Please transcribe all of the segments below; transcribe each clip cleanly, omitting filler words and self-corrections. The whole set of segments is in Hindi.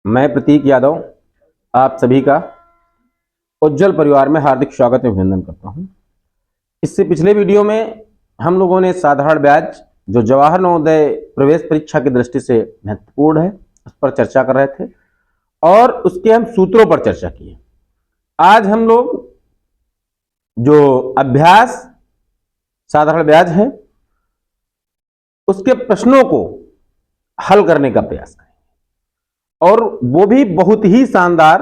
मैं प्रतीक यादव आप सभी का उज्जवल परिवार में हार्दिक स्वागत एवं अभिनंदन करता हूं। इससे पिछले वीडियो में हम लोगों ने साधारण ब्याज जो जवाहर नवोदय प्रवेश परीक्षा की दृष्टि से महत्वपूर्ण है उस पर चर्चा कर रहे थे और उसके हम सूत्रों पर चर्चा किए। आज हम लोग जो अभ्यास साधारण ब्याज है उसके प्रश्नों को हल करने का प्रयास करें और वो भी बहुत ही शानदार,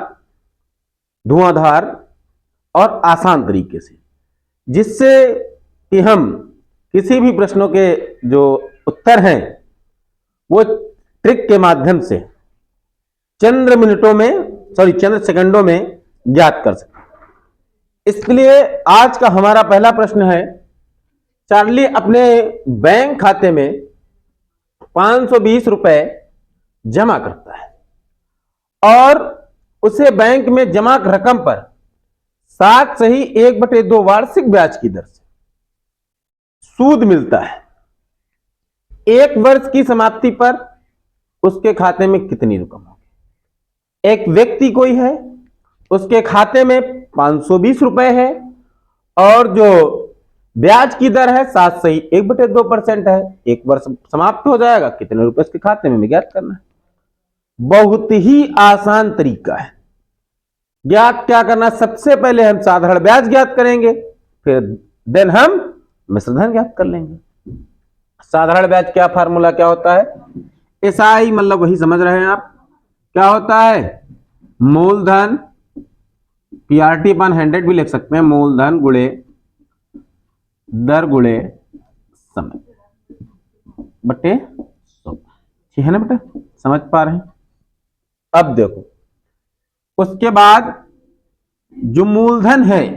धुआंधार और आसान तरीके से, जिससे कि हम किसी भी प्रश्नों के जो उत्तर हैं वो ट्रिक के माध्यम से चंद सेकंडों में ज्ञात कर सकें। इसलिए आज का हमारा पहला प्रश्न है, चार्ली अपने बैंक खाते में 520 रुपए जमा करता है और उसे बैंक में जमा रकम पर 7/1/2 वार्षिक ब्याज की दर से सूद मिलता है। एक वर्ष की समाप्ति पर उसके खाते में कितनी रकम होगी? एक व्यक्ति कोई है, उसके खाते में 520 रुपए है और जो ब्याज की दर है 7/1/2% है। एक वर्ष समाप्त हो जाएगा, कितने रुपए उसके खाते में ज्ञात करना है। बहुत ही आसान तरीका है। ज्ञात क्या करना, सबसे पहले हम साधारण ब्याज ज्ञात करेंगे, फिर देन हम मिश्र धन ज्ञात कर लेंगे। साधारण ब्याज क्या फार्मूला क्या होता है? एसआई मतलब वही समझ रहे हैं आप, क्या होता है? मूलधन पीआरटी अपन 100 भी लिख सकते हैं, मूलधन गुणे दर गुणे समय बटे 100। ठीक है ना बेटा, समझ पा रहे हैं? अब देखो, उसके बाद जो मूलधन है,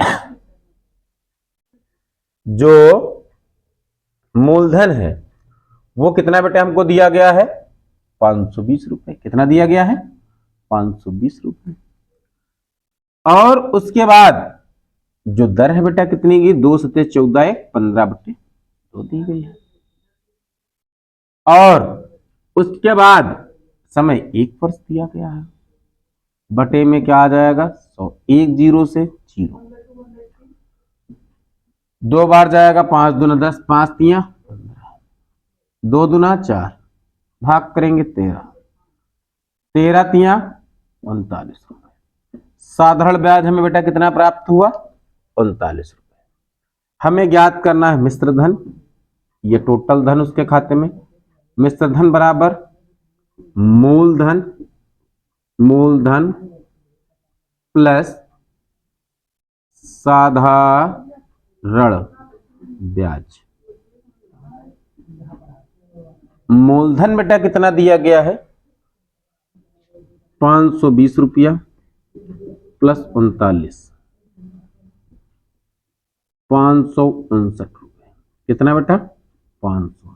जो मूलधन है वो कितना बेटा हमको दिया गया है? 520 रुपए। कितना दिया गया है? 520 रुपए। और उसके बाद जो दर है बेटा कितनी की? 2 × 14 = 15/2 दी गई है। और उसके बाद समय 1 वर्ष दिया गया है। बटे में क्या आ जाएगा? 100। 1 0 से 0, 2 बार जाएगा, 5 दूना 10, 5 तियां 15, 2 दूना 4, भाग करेंगे 13, 13 तियां 39 रुपए। साधारण ब्याज हमें बेटा कितना प्राप्त हुआ? 39 रुपए। हमें ज्ञात करना है मिश्र धन, ये टोटल धन उसके खाते में। मिश्र धन बराबर मूलधन प्लस साधारण ब्याज। मूलधन बेटा कितना दिया गया है? 520 रुपया प्लस 39, 559 रुपए। कितना बेटा? 559।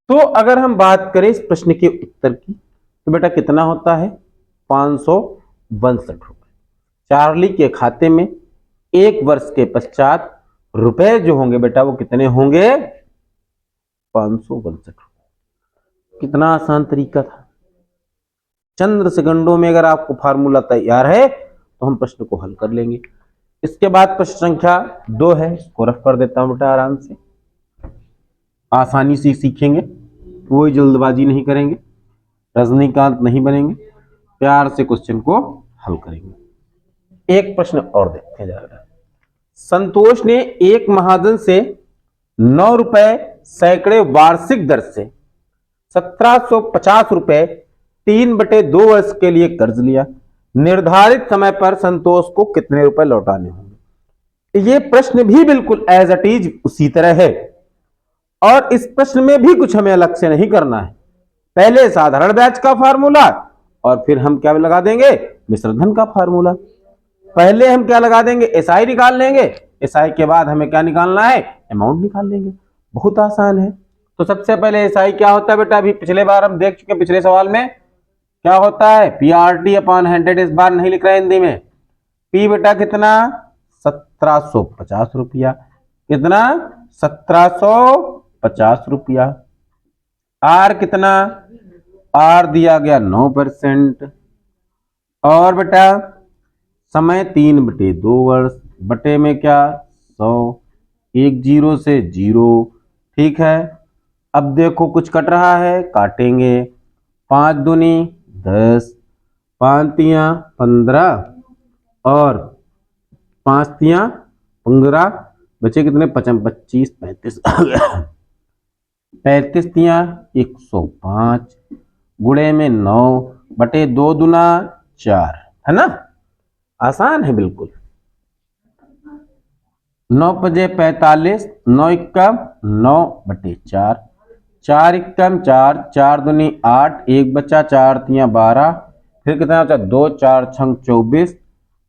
तो अगर हम बात करें इस प्रश्न के उत्तर की तो बेटा कितना होता है? 562 रुपए। चार्ली के खाते में 1 वर्ष के पश्चात रुपए जो होंगे बेटा वो कितने होंगे? 562 रुपए। कितना आसान तरीका था। चंद सेकंडों में अगर आपको फार्मूला तैयार है तो हम प्रश्न को हल कर लेंगे। इसके बाद प्रश्न संख्या 2 है, इसको रफ कर देता हूं बेटा, आराम से आसानी से सीखेंगे, कोई जल्दबाजी नहीं करेंगे, रजनीकांत नहीं बनेंगे, प्यार से क्वेश्चन को हल करेंगे। एक प्रश्न और देखते हैं जरा। संतोष ने एक महाजन से 9 रुपए सैकड़े वार्षिक दर से 1750 रुपए 3/2 वर्ष के लिए कर्ज लिया। निर्धारित समय पर संतोष को कितने रुपए लौटाने होंगे? ये प्रश्न भी बिल्कुल एज इट इज उसी तरह है और इस प्रश्न में भी कुछ हमें अलग से नहीं करना है। पहले साधारण ब्याज का फार्मूला और फिर हम क्या लगा देंगे? मिश्र धन का फार्मूला। पहले हम क्या लगा देंगे? एसआई निकाल लेंगे। एसआई के बाद हमें क्या निकालना है? अमाउंट निकाल लेंगे। बहुत आसान है। तो सबसे पहले एसआई क्या होता है बेटा? अभी पिछले बार हम देख चुके, पिछले सवाल में क्या होता है? PRT/100। इस बार नहीं लिख रहे हिंदी में। पी बेटा कितना? 1750 रुपया। कितना? 1750 रुपया। आर कितना? आर दिया गया 9%, और बेटा समय 3/2 वर्ष, बटे में क्या 100, एक जीरो से जीरो। ठीक है, अब देखो कुछ कट रहा है, काटेंगे। 5 दूनी 10, 5 तियां 15 और 5 तियां 15, बचे कितने 25, 35 आ गया। 35 तियां 105, गुणे में 9, बटे 2 दूना 4, है ना, आसान है बिल्कुल। 9 पजे 45, 9 इक्कम 9/4, 4 इक्कम 4, 4 दूनी 8, एक बचा 4 तियां 12, फिर कितना बचा 2, 4 छंग 24,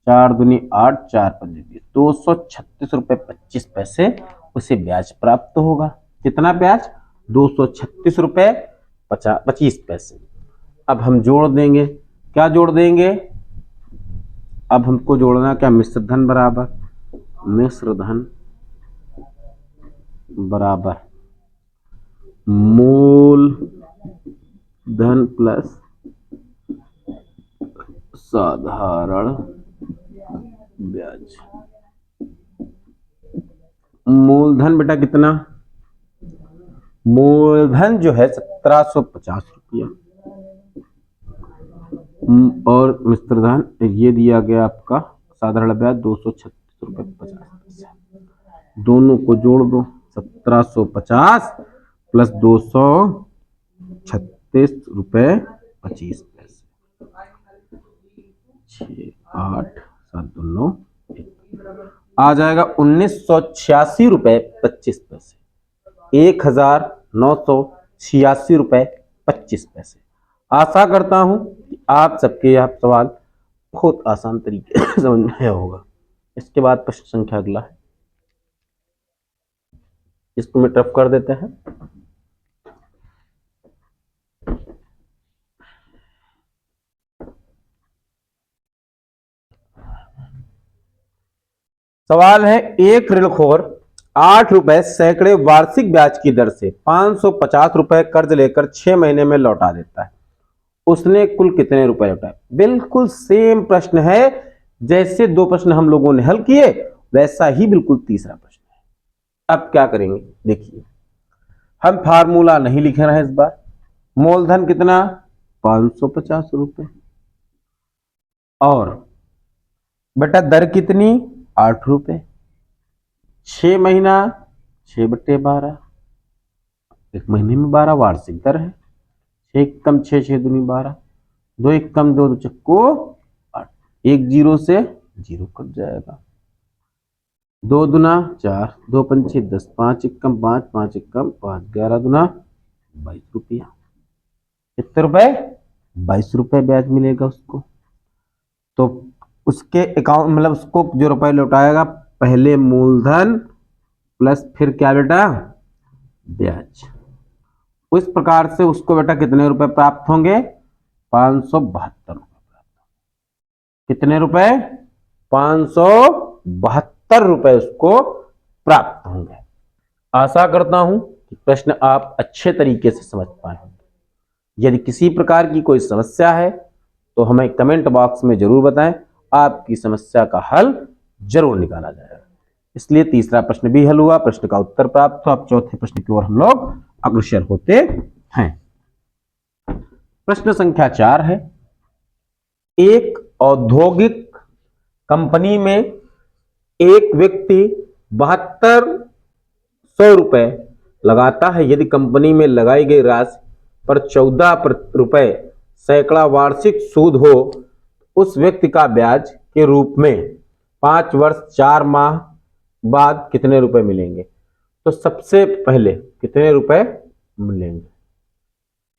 4 दूनी 8, 4 पंजे 20, 236 रुपये 25 पैसे उसे ब्याज प्राप्त होगा। कितना ब्याज 236 रुपये 25 पैसे। अब हम जोड़ देंगे, क्या जोड़ देंगे, अब हमको जोड़ना क्या, मिश्र धन बराबर मूल धन प्लस साधारण ब्याज। मूलधन बेटा कितना, मूलधन जो है 1750 रुपया, और मिश्र धन ये दिया गया आपका साधारण ब्याज 236 रुपये 50 पैसे। दोनों को जोड़ दो, 1750 प्लस 236 रुपये 25 पैसे, 6, 8, 7, 2, 9, आ जाएगा 1986 रुपये 25 पैसे, 1986 रुपये 25 पैसे। आशा करता हूं कि आप सबके यह सवाल बहुत आसान तरीके से समझ में आया होगा। इसके बाद प्रश्न संख्या अगला है, इसको मैं टफ कर देते हैं। सवाल है, एक ऋणखोर 8 रुपए सैकड़े वार्षिक ब्याज की दर से 550 रुपए कर्ज लेकर 6 महीने में लौटा देता है, उसने कुल कितने रुपए लौटाए। बिल्कुल सेम प्रश्न है, जैसे 2 प्रश्न हम लोगों ने हल किए वैसा ही बिल्कुल तीसरा प्रश्न है। अब क्या करेंगे, देखिए हम फार्मूला नहीं लिख रहे हैं इस बार। मूलधन कितना 550 रुपए, और बेटा दर कितनी 8 रुपए, 6 महीना 6/12, एक महीने में 12 वार्षिक दर है। 6 कम 6, 6 दूनी 12, 2 एक कम 2 चक्को 8, एक जीरो से जीरो कट जाएगा, 2 दूना 4, 2 पंचे 10, 5 एक कम 5, 5 एक कम 5, 11 दूना 22 रुपया। कितने रुपए 22 रुपए ब्याज मिलेगा उसको। तो उसके अकाउंट मतलब उसको जो रुपए लौटाएगा, पहले मूलधन प्लस फिर क्या बेटा ब्याज। उस प्रकार से उसको बेटा कितने रुपए प्राप्त होंगे 572 रुपए प्राप्त। कितने रुपए 572 रुपए उसको प्राप्त होंगे। आशा करता हूं कि प्रश्न आप अच्छे तरीके से समझ पाए होंगे। यदि किसी प्रकार की कोई समस्या है तो हमें कमेंट बॉक्स में जरूर बताएं, आपकी समस्या का हल जरूर निकाला जाएगा। इसलिए तीसरा प्रश्न भी हल हुआ, प्रश्न का उत्तर प्राप्त हुआ। अब चौथे प्रश्न की ओर हम लोग अग्रसर होते हैं। प्रश्न संख्या 4 है, एक औद्योगिक कंपनी में एक व्यक्ति 7200 रुपए लगाता है। यदि कंपनी में लगाई गई राशि पर 14 रुपए सैकड़ा वार्षिक सूद हो, उस व्यक्ति का ब्याज के रूप में 5 वर्ष 4 माह बाद कितने रुपए मिलेंगे। तो सबसे पहले कितने रुपए मिलेंगे,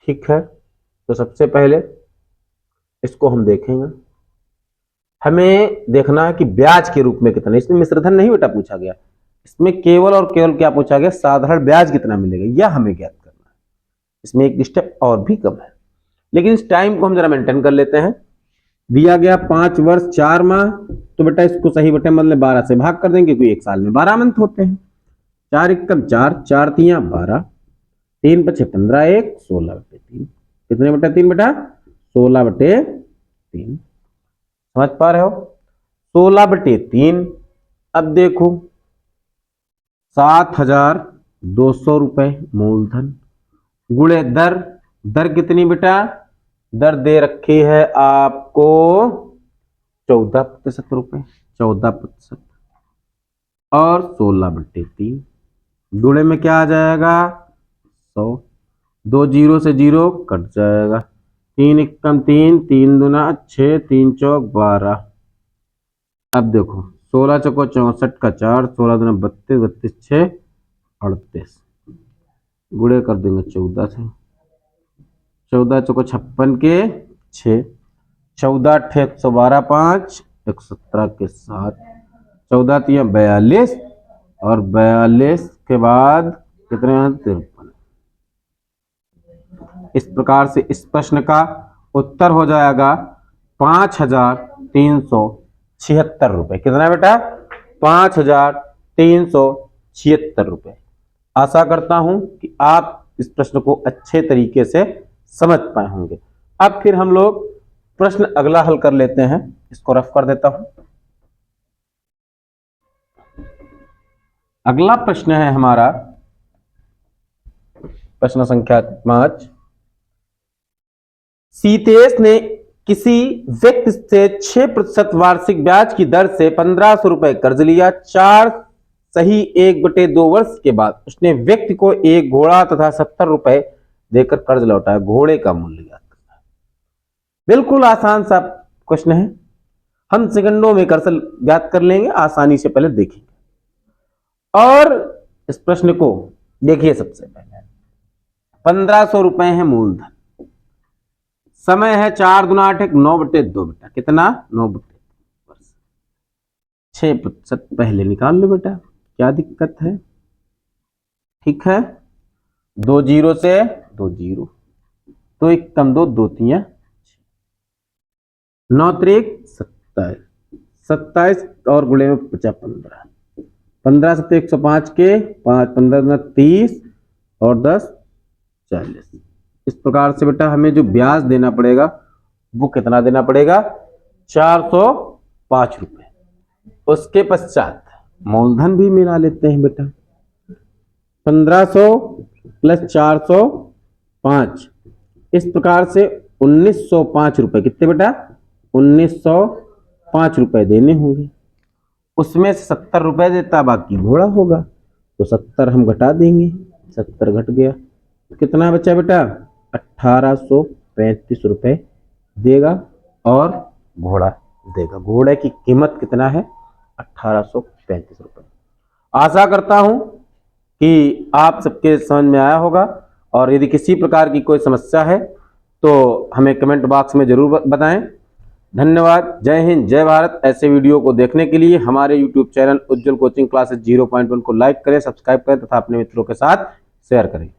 ठीक है। तो सबसे पहले इसको हम देखेंगे, हमें देखना है कि ब्याज के रूप में कितना। इसमें मिश्रधन नहीं बेटा पूछा गया, इसमें केवल और केवल क्या पूछा गया, साधारण ब्याज कितना मिलेगा यह हमें ज्ञात करना है। इसमें एक स्टेप और भी कम है, लेकिन इस टाइम को हम जरा मेंटेन कर लेते हैं। दिया गया 5 वर्ष 4 माह, तो बेटा इसको सही बटे मतलब 12 से भाग कर देंगे, क्योंकि एक साल में 12 मंथ होते हैं। 4 एकम 4, 4 तियां 12, 3 पचे 15, 1 16/3, कितने बटे 3 बेटा? 16/3। समझ पा रहे हो? 16/3। अब देखो 7,200 रुपए मूलधन गुणे दर। दर कितनी बेटा? दर दे रखी है आपको 14% रुपए, 14% और 16/3 गुणे में क्या आ जाएगा? 100। 2 जीरो से जीरो कट जाएगा। 3 एकम 3, 3 दूना 6, 3 चौक 12। अब देखो 16 चौको 64 का 4, 16 दूना 32, 32 6 38 गुणे कर देंगे 14 से। 14 चौको 56 के 6, 14 8 112 5, 117 के 7, 14 3 42 और 42 के बाद कितने? 53। इस प्रकार से इस प्रश्न का उत्तर हो जाएगा 5,376 रुपए। कितना बेटा? 5,376 रुपए। आशा करता हूं कि आप इस प्रश्न को अच्छे तरीके से समझ पाए होंगे। अब फिर हम लोग प्रश्न अगला हल कर लेते हैं। इसको रफ कर देता हूं। अगला प्रश्न है हमारा प्रश्न संख्या 5। सीतेश ने किसी व्यक्ति से 6% वार्षिक ब्याज की दर से 1,500 रुपए कर्ज लिया। 4 सही 1/2 वर्ष के बाद उसने व्यक्ति को एक घोड़ा तथा 70 रुपए देकर कर्ज लौटाया। घोड़े का मूल्य ज्ञात करना है। बिल्कुल आसान सा क्वेश्चन है। हम सेकंडों में कर्ज ज्ञात कर लेंगे, आसानी से पहले देखेंगे। और इस प्रश्न को देखिए। सबसे पहले 1,500 रुपए है मूलधन। समय है 4 दूना 8 1 9/2 बेटा। कितना? 9/2। 6% पहले निकाल लो बेटा, क्या दिक्कत है? ठीक है। 2 जीरो से 2 जीरो, 2 1 कम 2, 2 3 9 3 27, 27 और गुणे में 50 15, 15 7 105 के 5, 15 30 और 10 40। इस प्रकार से बेटा हमें जो ब्याज देना पड़ेगा वो कितना देना पड़ेगा? 405 रुपए। उसके पश्चात मूलधन भी मिला लेते हैं बेटा। 1500 प्लस 405, इस प्रकार से 1,905 रुपए। कितने बेटा? 1,905 रुपए देने होंगे। उसमें से 70 रुपए देता, बाकी घोड़ा होगा तो 70 हम घटा देंगे। 70 घट गया, कितना बचा बेटा? 1,835 रुपए देगा और घोड़ा देगा। घोड़े की कीमत कितना है? 1,835 रुपए। आशा करता हूं कि आप सबके समझ में आया होगा। और यदि किसी प्रकार की कोई समस्या है तो हमें कमेंट बॉक्स में जरूर बताएं। धन्यवाद। जय हिंद, जय भारत। ऐसे वीडियो को देखने के लिए हमारे यूट्यूब चैनल उज्जवल कोचिंग क्लासेस 0.1 को लाइक करें, सब्सक्राइब करें तथा अपने मित्रों के साथ शेयर करें।